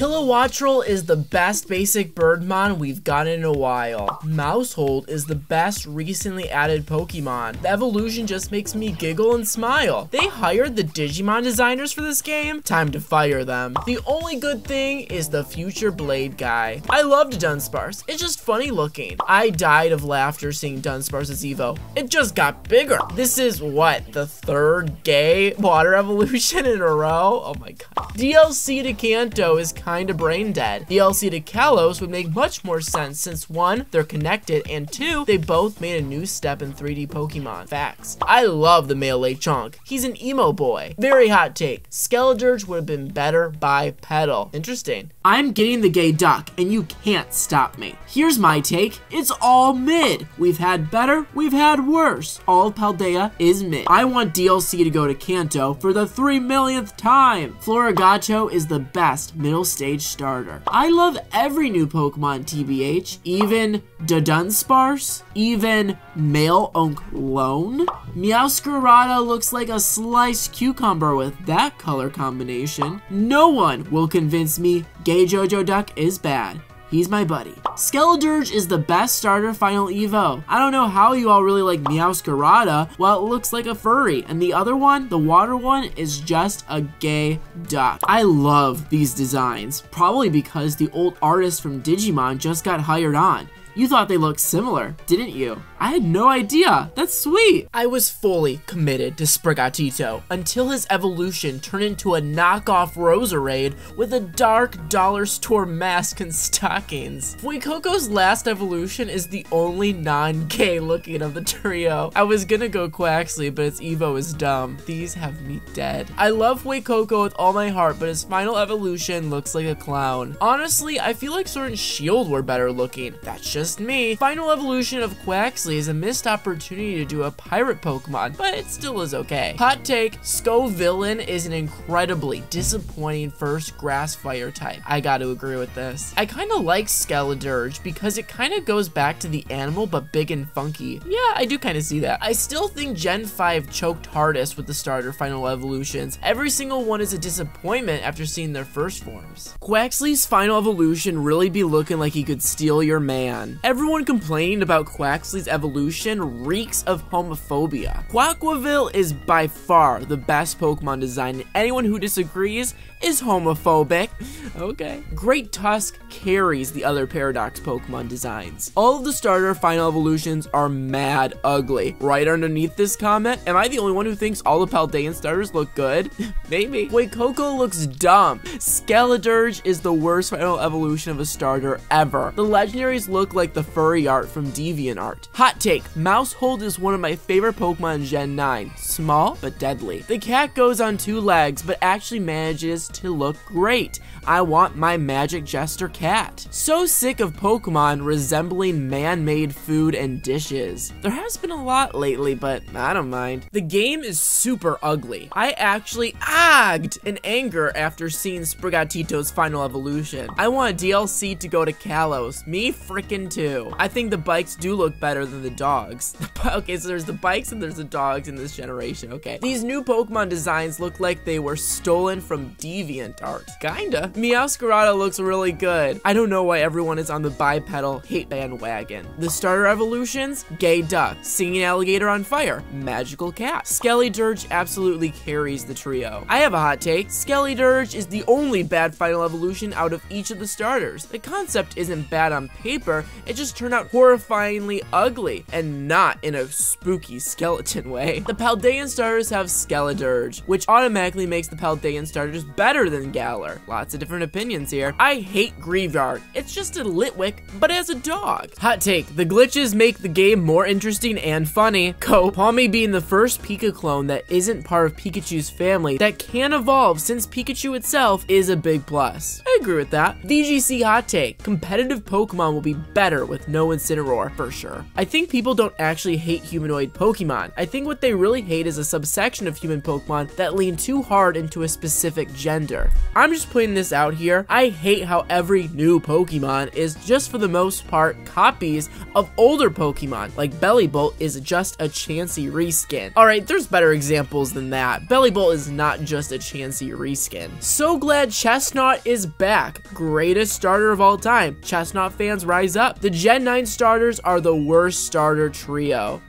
Kilowattrel is the best basic Birdmon we've gotten in a while. Mousehold is the best recently added Pokemon. The evolution just makes me giggle and smile. They hired the Digimon designers for this game? Time to fire them. The only good thing is the future Blade guy. I loved Dunsparce. It's just funny looking. I died of laughter seeing Dunsparce's Evo. It just got bigger. This is what, the third gay water evolution in a row? Oh my god. DLC to Kanto is kinda brain dead. DLC to Kalos would make much more sense since 1, they're connected, and 2, they both made a new step in 3D Pokemon. Facts. I love the male Lechonk. He's an emo boy. Very hot take. Skeledirge would have been better bipedal. Interesting. I'm getting the gay duck, and you can't stop me. Here's my take. It's all mid. We've had better, we've had worse. All of Paldea is mid. I want DLC to go to Kanto for the 3 millionth time. Florigacho is the best middle stage starter. I love every new Pokemon TBH, even Dunsparce, even Male Onklown. Meowscarada looks like a sliced cucumber with that color combination. No one will convince me Gay Jojo Duck is bad. He's my buddy. Skeledirge is the best starter final Evo. I don't know how you all really like Meowscarada while it looks like a furry. And the other one, the water one, is just a gay duck. I love these designs, probably because the old artist from Digimon just got hired on. You thought they looked similar, didn't you? I had no idea. That's sweet. I was fully committed to Sprigatito until his evolution turned into a knockoff Roserade with a dark dollar store mask and stockings. Fuecoco's last evolution is the only non-gay looking of the trio. I was gonna go Quaxley, but its Evo is dumb. These have me dead. I love Fuecoco with all my heart, but his final evolution looks like a clown. Honestly, I feel like Sword and Shield were better looking. That's just me. Final evolution of Quaxley is a missed opportunity to do a pirate Pokemon, but it still is okay. Hot take, Scovillain is an incredibly disappointing first grass fire type. I gotta agree with this. I kinda like Skeledirge because it kinda goes back to the animal but big and funky. Yeah, I do kinda see that. I still think Gen 5 choked hardest with the starter final evolutions. Every single one is a disappointment after seeing their first forms. Quaxley's final evolution really be looking like he could steal your man. Everyone complaining about Quaxley's evolution reeks of homophobia. Quaquaville is by far the best Pokemon design, and anyone who disagrees is homophobic. Okay. Great Tusk carries the other Paradox Pokemon designs. All of the starter final evolutions are mad ugly. Right underneath this comment, am I the only one who thinks all the Paldean starters look good? Maybe. Fuecoco looks dumb. Skeledirge is the worst final evolution of a starter ever. The legendaries look like the furry art from DeviantArt. Hot take, Mousehold is one of my favorite Pokemon in Gen 9. Small, but deadly. The cat goes on 2 legs, but actually manages to look great. I want my Magic Jester cat. So sick of Pokemon resembling man-made food and dishes. There has been a lot lately, but I don't mind. The game is super ugly. I actually agged in anger after seeing Sprigatito's final evolution. I want a DLC to go to Kalos. Me frickin' too. I think the bikes do look better than the dogs. Okay, so there's the bikes and there's the dogs in this generation. Okay. These new Pokemon designs look like they were stolen from DeviantArt. Kinda. Meowscarada looks really good. I don't know why everyone is on the bipedal hate bandwagon. The starter evolutions, gay duck, singing alligator on fire, magical cat. Skeledirge absolutely carries the trio. I have a hot take. Skeledirge is the only bad final evolution out of each of the starters. The concept isn't bad on paper, it just turned out horrifyingly ugly, and not in a spooky skeleton way. The Paldean starters have Skeledirge, which automatically makes the Paldean starters better than Galar. Lots of different opinions here. I hate Greavyard. It's just a Litwick, but as a dog. Hot take, the glitches make the game more interesting and funny. Palmy being the first Pika clone that isn't part of Pikachu's family that can evolve since Pikachu itself is a big plus. I agree with that. VGC hot take, competitive Pokemon will be better with no Incineroar, for sure. I think people don't actually hate humanoid Pokemon. I think what they really hate is a subsection of human Pokemon that lean too hard into a specific gender. I'm just putting this out here. I hate how every new Pokemon is just for the most part copies of older Pokemon. Like Bellibolt is just a Chansey reskin. Alright, there's better examples than that. Bellibolt is not just a Chansey reskin. So glad Chestnut is back. back. Greatest starter of all time. Chestnut fans rise up. The Gen 9 starters are the worst starter trio.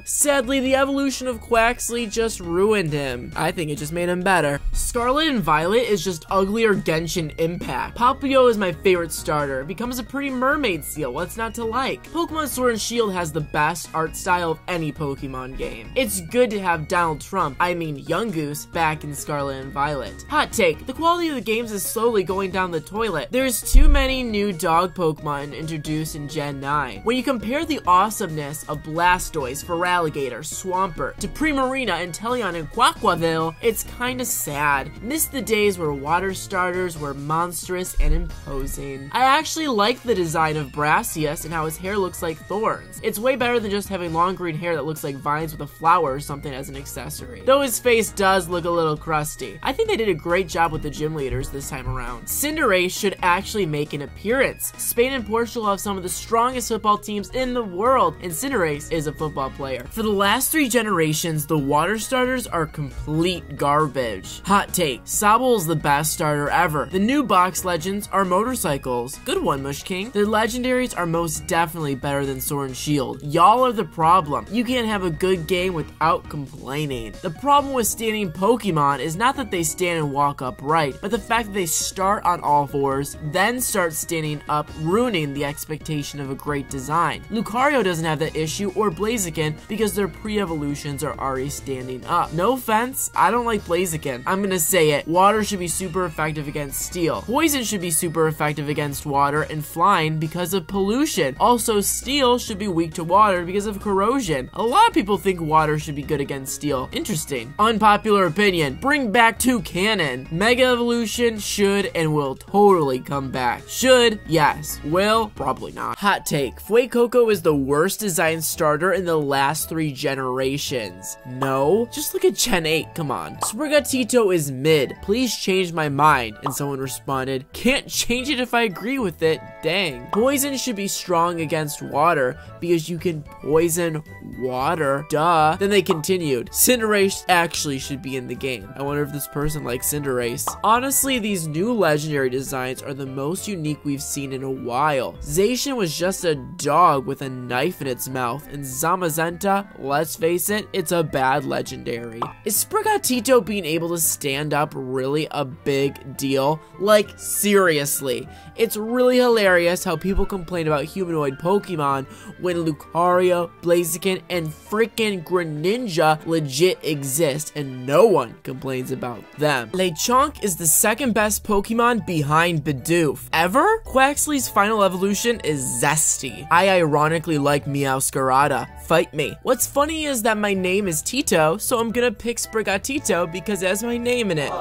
Sadly, the evolution of Quaxly just ruined him. I think it just made him better. Scarlet and Violet is just uglier Genshin Impact. Popplio is my favorite starter. Becomes a pretty mermaid seal. What's not to like? Pokemon Sword and Shield has the best art style of any Pokemon game. It's good to have Donald Trump, I mean Yungoos, back in Scarlet and Violet. Hot take, the quality of the games is slowly going down the toilet. There's too many new dog Pokemon introduced in Gen 9. When you compare the awesomeness of Blastoise, Feraligatr, Swampert to Primarina, Inteleon, and Quaquaville, it's kinda sad. Miss the days where water starters were monstrous and imposing. I actually like the design of Brassius and how his hair looks like thorns. It's way better than just having long green hair that looks like vines with a flower or something as an accessory. Though his face does look a little crusty. I think they did a great job with the gym leaders this time around. Cinderace should actually make an appearance. Spain and Portugal have some of the strongest football teams in the world, and Cinderace is a football player. For the last 3 generations, the water starters are complete garbage. Hot take, Sobble is the best starter ever. The new box legends are motorcycles. Good one, Mush King. The legendaries are most definitely better than Sword and Shield. Y'all are the problem. You can't have a good game without complaining. The problem with standing Pokemon is not that they stand and walk upright, but the fact that they start on all fours, then start standing up, ruining the expectation of a great design. Lucario doesn't have that issue, or Blaziken, because their pre-evolutions are already standing up. No offense, I don't like Blaziken. I'm gonna say it. Water should be super effective against steel. Poison should be super effective against water, and flying because of pollution. Also, steel should be weak to water because of corrosion. A lot of people think water should be good against steel. Interesting. Unpopular opinion, bring back Toucannon. Mega Evolution should and will totally come back. Should, yes. Will, probably not. Hot take, Fuecoco is the worst designed starter in the last 3 generations. No? Just look at Gen 8, come on. Sprigatito is mid. Please change my mind. And someone responded, can't change it if I agree with it. Dang. Poison should be strong against water because you can poison water. Duh. Then they continued, Cinderace actually should be in the game. I wonder if this person likes Cinderace. Honestly, these new legendary designs are the most unique we've seen in a while. Zacian was just a dog with a knife in its mouth, and Zamazenta, let's face it, it's a bad legendary. Is Sprigatito being able to stand up really a big deal? Like, seriously. It's really hilarious how people complain about humanoid Pokemon when Lucario, Blaziken, and freaking Greninja legit exist and no one complains about them. Lechonk is the second best Pokemon behind Bidoof. Ever? Quaxly's final evolution is zesty. I ironically like Meowscarada. Fight me. What's funny is that my name is Tito, so I'm gonna pick Sprigatito because it has my name in it.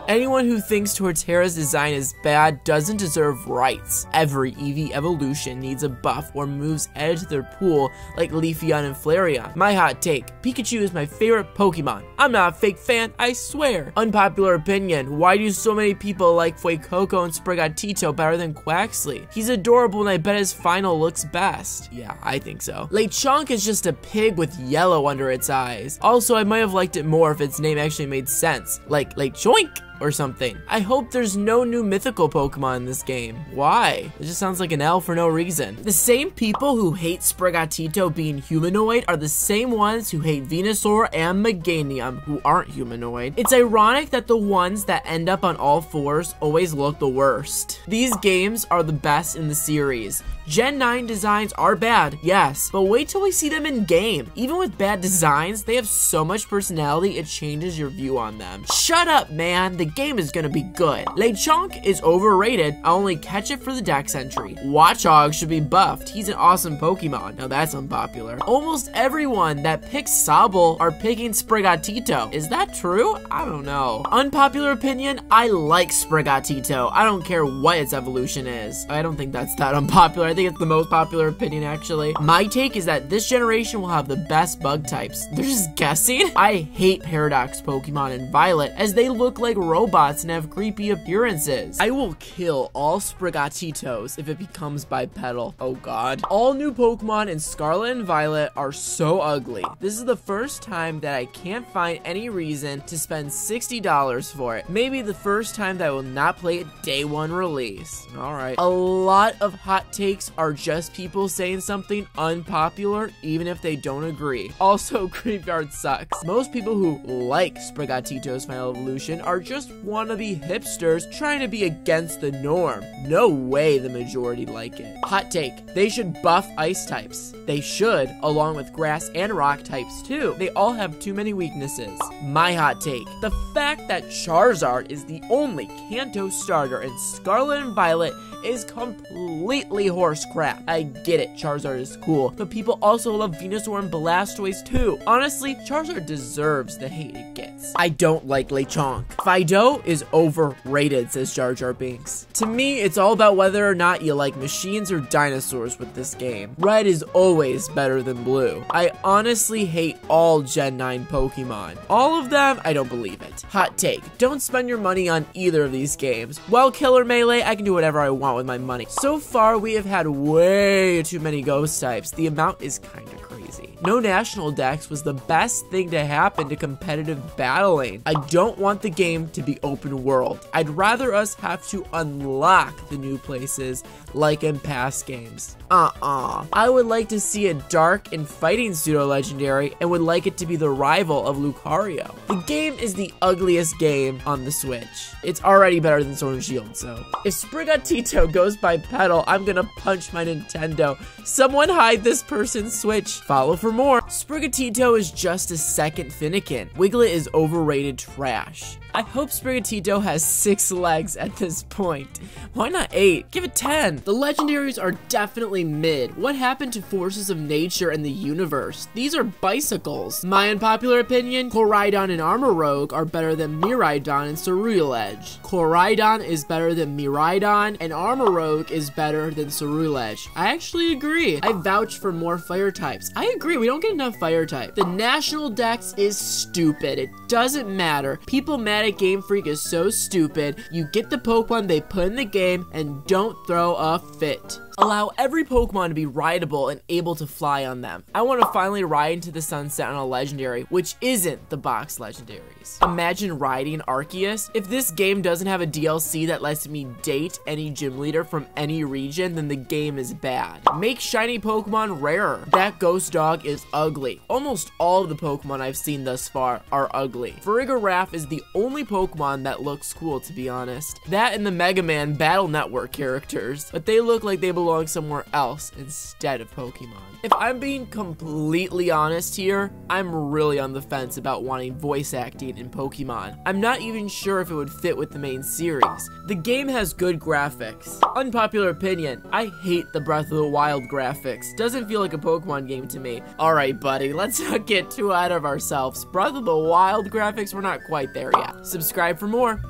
Anyone who thinks Torterra's design is bad doesn't deserve rights. Every Eevee evolution needs a buff or moves added to their pool like Leafeon and Flareon. My hot take, Pikachu is my favorite Pokemon. I'm not a fake fan, I swear. Unpopular opinion, why do so many people like Fuecoco and Sprigatito better than Quaxly? He's adorable and I bet his final looks best. Yeah, I think so. Lechonk is just a pig with yellow under its eyes. Also, I might have liked it more if its name actually made sense, like Lechoink or something. I hope there's no new mythical Pokemon in this game. Why? It just sounds like an L for no reason. The same people who hate Sprigatito being humanoid are the same ones who hate Venusaur and Meganium, who aren't humanoid. It's ironic that the ones that end up on all fours always look the worst. These games are the best in the series. Gen 9 designs are bad, yes, but wait till we see them in game. Even with bad designs, they have so much personality it changes your view on them. Shut up, man, the game is gonna be good. Lechonk is overrated, I only catch it for the Dex entry. Watchog should be buffed, he's an awesome Pokemon. Now that's unpopular. Almost everyone that picks Sobble are picking Sprigatito. Is that true? I don't know. Unpopular opinion, I like Sprigatito. I don't care what its evolution is. I don't think that's that unpopular. I think it's the most popular opinion, actually. My take is that this generation will have the best bug types. They're just guessing. I hate Paradox Pokemon in Violet, as they look like robots robots and have creepy appearances. I will kill all Sprigatitos if it becomes bipedal. Oh god. All new Pokemon in Scarlet and Violet are so ugly. This is the first time that I can't find any reason to spend $60 for it. Maybe the first time that I will not play it day one release. Alright. A lot of hot takes are just people saying something unpopular even if they don't agree. Also, Graveyard sucks. Most people who like Sprigatito's Final Evolution are just wannabe hipsters trying to be against the norm. No way the majority like it. Hot take. They should buff ice types. They should, along with grass and rock types too. They all have too many weaknesses. My hot take. The fact that Charizard is the only Kanto starter in Scarlet and Violet is completely horse crap. I get it, Charizard is cool, but people also love Venusaur and Blastoise too. Honestly, Charizard deserves the hate it gets. I don't like Lechonk. Fidough is overrated, says Jar Jar Binks. To me, it's all about whether or not you like machines or dinosaurs with this game. Red is always better than blue. I honestly hate all Gen 9 Pokemon. All of them, I don't believe it. Hot take. Don't spend your money on either of these games. Well, Killer Melee, I can do whatever I want with my money. So far, we have had way too many ghost types. The amount is kinda crazy. No national dex was the best thing to happen to competitive battling. I don't want the game to be open world. I'd rather us have to unlock the new places like in past games. I would like to see a dark and fighting pseudo-legendary and would like it to be the rival of Lucario. The game is the ugliest game on the Switch. It's already better than Sword and Shield, so. If Sprigatito goes bipedal, I'm gonna punch my Nintendo. Someone hide this person's Switch. Follow for more. Sprigatito is just a second Finnegan. Wiglet is overrated trash. I hope Sprigatito has 6 legs at this point. Why not 8? Give it 10. The legendaries are definitely mid. What happened to forces of nature and the universe? These are bicycles. My unpopular opinion, Koraidon and Armor Rogue are better than Miraidon and Ceruledge. Koraidon is better than Miraidon, and Armor Rogue is better than Ceruledge. I actually agree. I vouch for more fire types. I agree, we don't get enough fire type. The national dex is stupid. It doesn't matter. People mad at Game Freak is so stupid. You get the Pokemon they put in the game and don't throw a fit. Allow every Pokemon to be rideable and able to fly on them. I want to finally ride into the sunset on a legendary, which isn't the box legendaries. Imagine riding Arceus. If this game doesn't have a DLC that lets me date any gym leader from any region, then the game is bad. Make shiny Pokemon rarer. That ghost dog is ugly. Almost all of the Pokemon I've seen thus far are ugly. Farigiraf is the only Pokemon that looks cool, to be honest. That and the Mega Man Battle Network characters, but they look like they belong somewhere else instead of Pokemon. If I'm being completely honest here, I'm really on the fence about wanting voice acting in Pokemon. I'm not even sure if it would fit with the main series. The game has good graphics. Unpopular opinion, I hate the Breath of the Wild graphics. Doesn't feel like a Pokemon game to me. Alright buddy, let's not get too out of ourselves. Breath of the Wild graphics, we're not quite there yet. Subscribe for more.